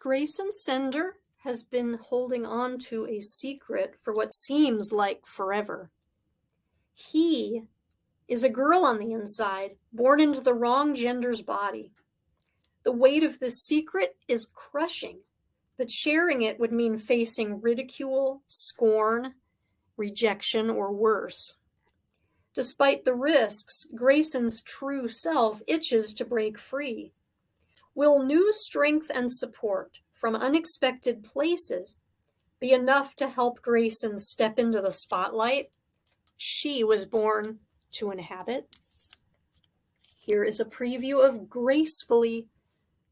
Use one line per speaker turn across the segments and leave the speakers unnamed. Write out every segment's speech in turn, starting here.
Grayson Sender has been holding on to a secret for what seems like forever. He is a girl on the inside, born into the wrong gender's body. The weight of this secret is crushing, but sharing it would mean facing ridicule, scorn, rejection, or worse. Despite the risks, Grayson's true self itches to break free. Will new strength and support from unexpected places be enough to help Grayson step into the spotlight she was born to inhabit? Here is a preview of Gracefully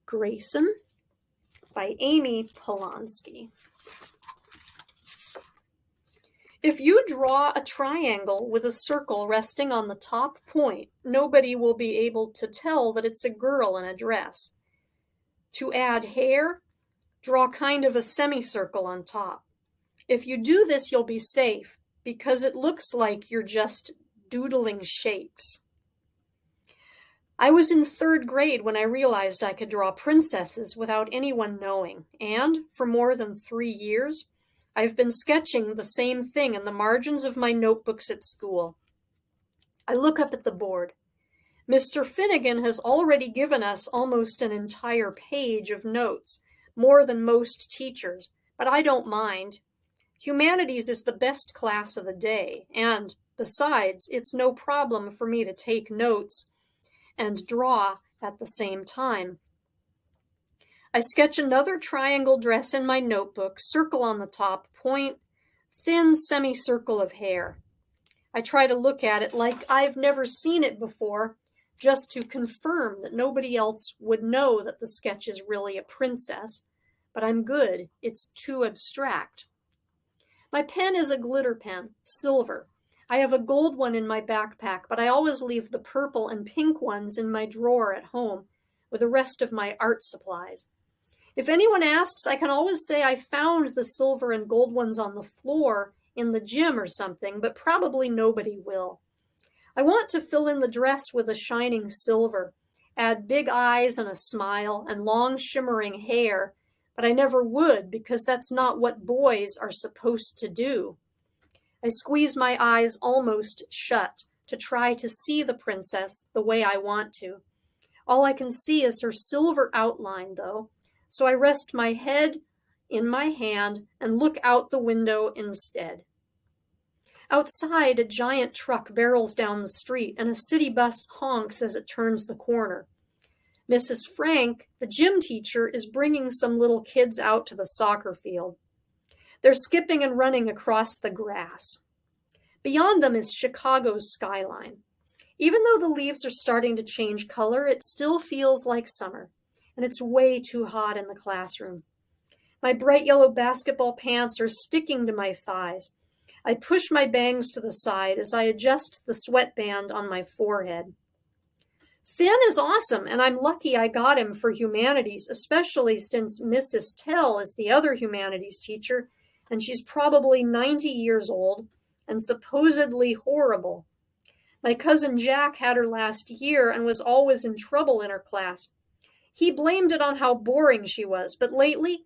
Grayson by Ami Polonsky. If you draw a triangle with a circle resting on the top point, nobody will be able to tell that it's a girl in a dress. To add hair, draw kind of a semicircle on top. If you do this, you'll be safe because it looks like you're just doodling shapes. I was in 3rd grade when I realized I could draw princesses without anyone knowing, and for more than 3 years, I've been sketching the same thing in the margins of my notebooks at school. I look up at the board. Mr. Finnegan has already given us almost an entire page of notes, more than most teachers, but I don't mind. Humanities is the best class of the day, and besides, it's no problem for me to take notes and draw at the same time. I sketch another triangle dress in my notebook, circle on the top, point, thin semicircle of hair. I try to look at it like I've never seen it before, just to confirm that nobody else would know that the sketch is really a princess, but I'm good, it's too abstract. My pen is a glitter pen, silver. I have a gold one in my backpack, but I always leave the purple and pink ones in my drawer at home with the rest of my art supplies. If anyone asks, I can always say I found the silver and gold ones on the floor in the gym or something, but probably nobody will. I want to fill in the dress with a shining silver, add big eyes and a smile and long shimmering hair, but I never would because that's not what boys are supposed to do. I squeeze my eyes almost shut to try to see the princess the way I want to. All I can see is her silver outline, though, so I rest my head in my hand and look out the window instead. Outside, a giant truck barrels down the street, and a city bus honks as it turns the corner. Mrs. Frank, the gym teacher, is bringing some little kids out to the soccer field. They're skipping and running across the grass. Beyond them is Chicago's skyline. Even though the leaves are starting to change color, it still feels like summer, and it's way too hot in the classroom. My bright yellow basketball pants are sticking to my thighs. I push my bangs to the side as I adjust the sweatband on my forehead. Finn is awesome, and I'm lucky I got him for humanities, especially since Mrs. Tell is the other humanities teacher, and she's probably 90 years old and supposedly horrible. My cousin Jack had her last year and was always in trouble in her class. He blamed it on how boring she was, but lately,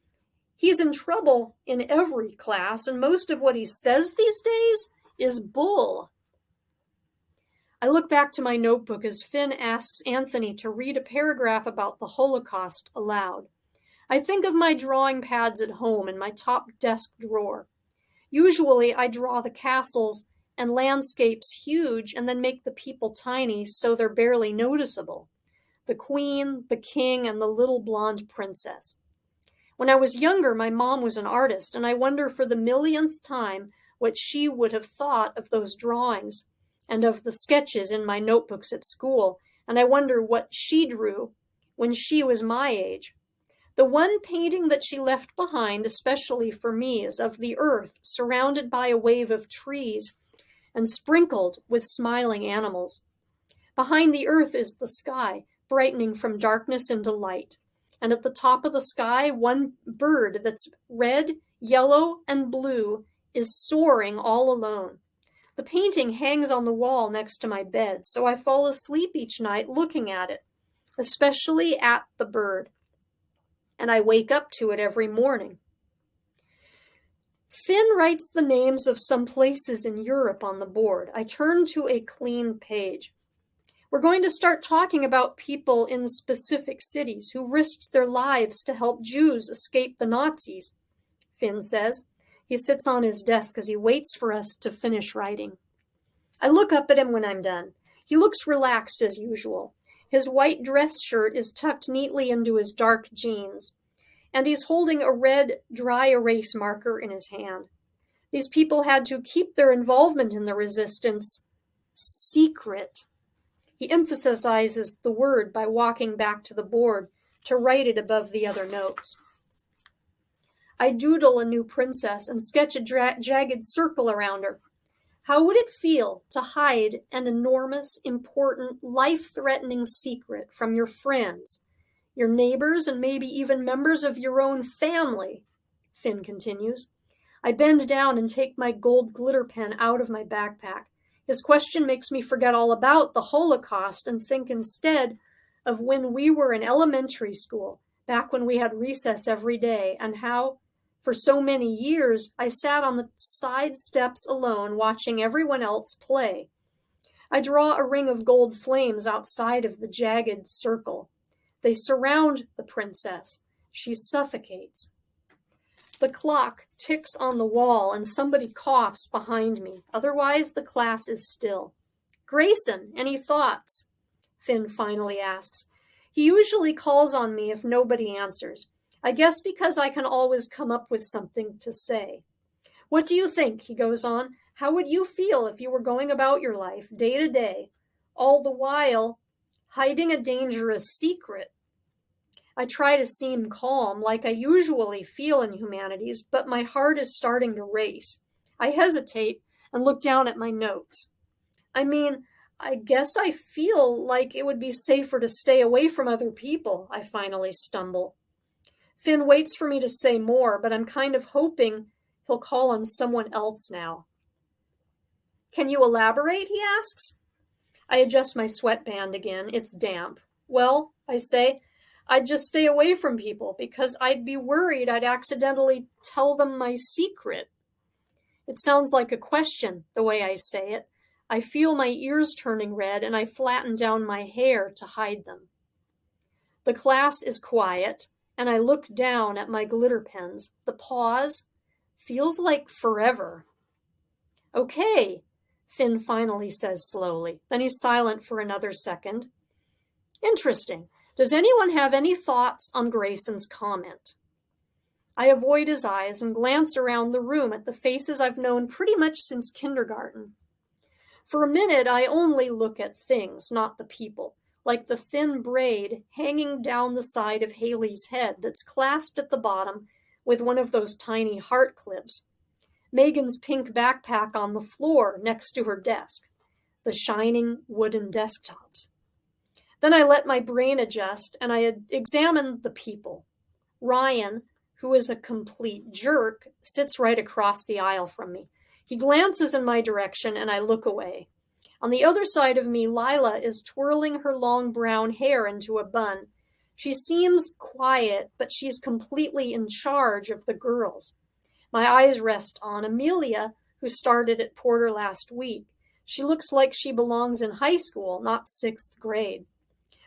he's in trouble in every class, and most of what he says these days is bull. I look back to my notebook as Finn asks Anthony to read a paragraph about the Holocaust aloud. I think of my drawing pads at home in my top desk drawer. Usually, I draw the castles and landscapes huge and then make the people tiny so they're barely noticeable. The queen, the king, and the little blonde princess. When I was younger, my mom was an artist, and I wonder for the millionth time what she would have thought of those drawings and of the sketches in my notebooks at school, and I wonder what she drew when she was my age. The one painting that she left behind, especially for me, is of the earth surrounded by a wave of trees and sprinkled with smiling animals. Behind the earth is the sky, brightening from darkness into light. And at the top of the sky, one bird that's red, yellow, and blue is soaring all alone. The painting hangs on the wall next to my bed, so I fall asleep each night looking at it, especially at the bird. and I wake up to it every morning. Finn writes the names of some places in Europe on the board. I turn to a clean page. We're going to start talking about people in specific cities who risked their lives to help Jews escape the Nazis, Finn says. He sits on his desk as he waits for us to finish writing. I look up at him when I'm done. He looks relaxed as usual. His white dress shirt is tucked neatly into his dark jeans, and he's holding a red dry erase marker in his hand. These people had to keep their involvement in the resistance secret. He emphasizes the word by walking back to the board to write it above the other notes. I doodle a new princess and sketch a jagged circle around her. How would it feel to hide an enormous, important, life-threatening secret from your friends, your neighbors, and maybe even members of your own family? Finn continues. I bend down and take my gold glitter pen out of my backpack. His question makes me forget all about the Holocaust and think instead of when we were in elementary school, back when we had recess every day, and how, for so many years, I sat on the side steps alone watching everyone else play. I draw a ring of gold flames outside of the jagged circle. They surround the princess. She suffocates. The clock ticks on the wall and somebody coughs behind me. Otherwise, the class is still. Grayson, any thoughts? Finn finally asks. He usually calls on me if nobody answers. I guess because I can always come up with something to say. What do you think? He goes on. How would you feel if you were going about your life day to day, all the while hiding a dangerous secret? I try to seem calm, like I usually feel in humanities, but my heart is starting to race. I hesitate and look down at my notes. I guess I feel like it would be safer to stay away from other people, I finally stumble. Finn waits for me to say more, but I'm kind of hoping he'll call on someone else now. Can you elaborate? He asks. I adjust my sweatband again. It's damp. Well, I say, I'd just stay away from people because I'd be worried I'd accidentally tell them my secret. It sounds like a question, the way I say it. I feel my ears turning red and I flatten down my hair to hide them. The class is quiet and I look down at my glitter pens. The pause feels like forever. Okay, Finn finally says slowly. Then he's silent for another second. Interesting. Does anyone have any thoughts on Grayson's comment? I avoid his eyes and glance around the room at the faces I've known pretty much since kindergarten. For a minute, I only look at things, not the people, like the thin braid hanging down the side of Haley's head that's clasped at the bottom with one of those tiny heart clips. Megan's pink backpack on the floor next to her desk, the shining wooden desktops. Then I let my brain adjust and I examine the people. Ryan, who is a complete jerk, sits right across the aisle from me. He glances in my direction and I look away. On the other side of me, Lila is twirling her long brown hair into a bun. She seems quiet, but she's completely in charge of the girls. My eyes rest on Amelia, who started at Porter last week. She looks like she belongs in high school, not 6th grade.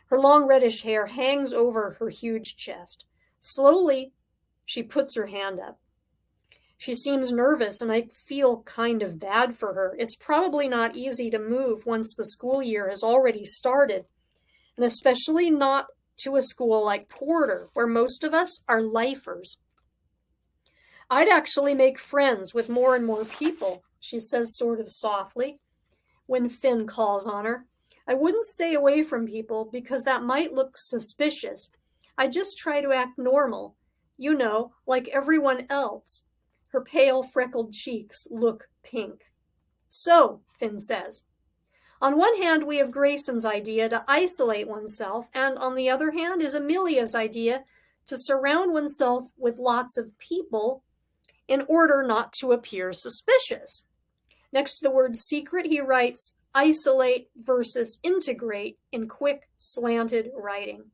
Her long reddish hair hangs over her huge chest. Slowly, she puts her hand up. She seems nervous, and I feel kind of bad for her. It's probably not easy to move once the school year has already started, and especially not to a school like Porter, where most of us are lifers. I'd actually make friends with more and more people, she says sort of softly, when Finn calls on her. I wouldn't stay away from people because that might look suspicious. I just try to act normal, like everyone else. Her pale, freckled cheeks look pink. So, Finn says, on one hand, we have Grayson's idea to isolate oneself, and on the other hand is Amelia's idea to surround oneself with lots of people in order not to appear suspicious. Next to the word secret, he writes, isolate versus integrate in quick, slanted writing.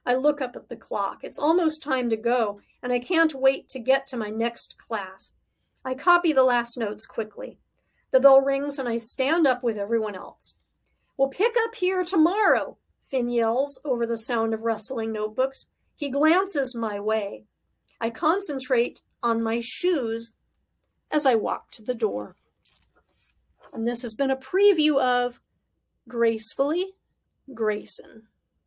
I look up at the clock. It's almost time to go, and I can't wait to get to my next class. I copy the last notes quickly. The bell rings, and I stand up with everyone else. "We'll pick up here tomorrow," Finn yells over the sound of rustling notebooks. He glances my way. I concentrate on my shoes as I walk to the door. And this has been a preview of Gracefully Grayson.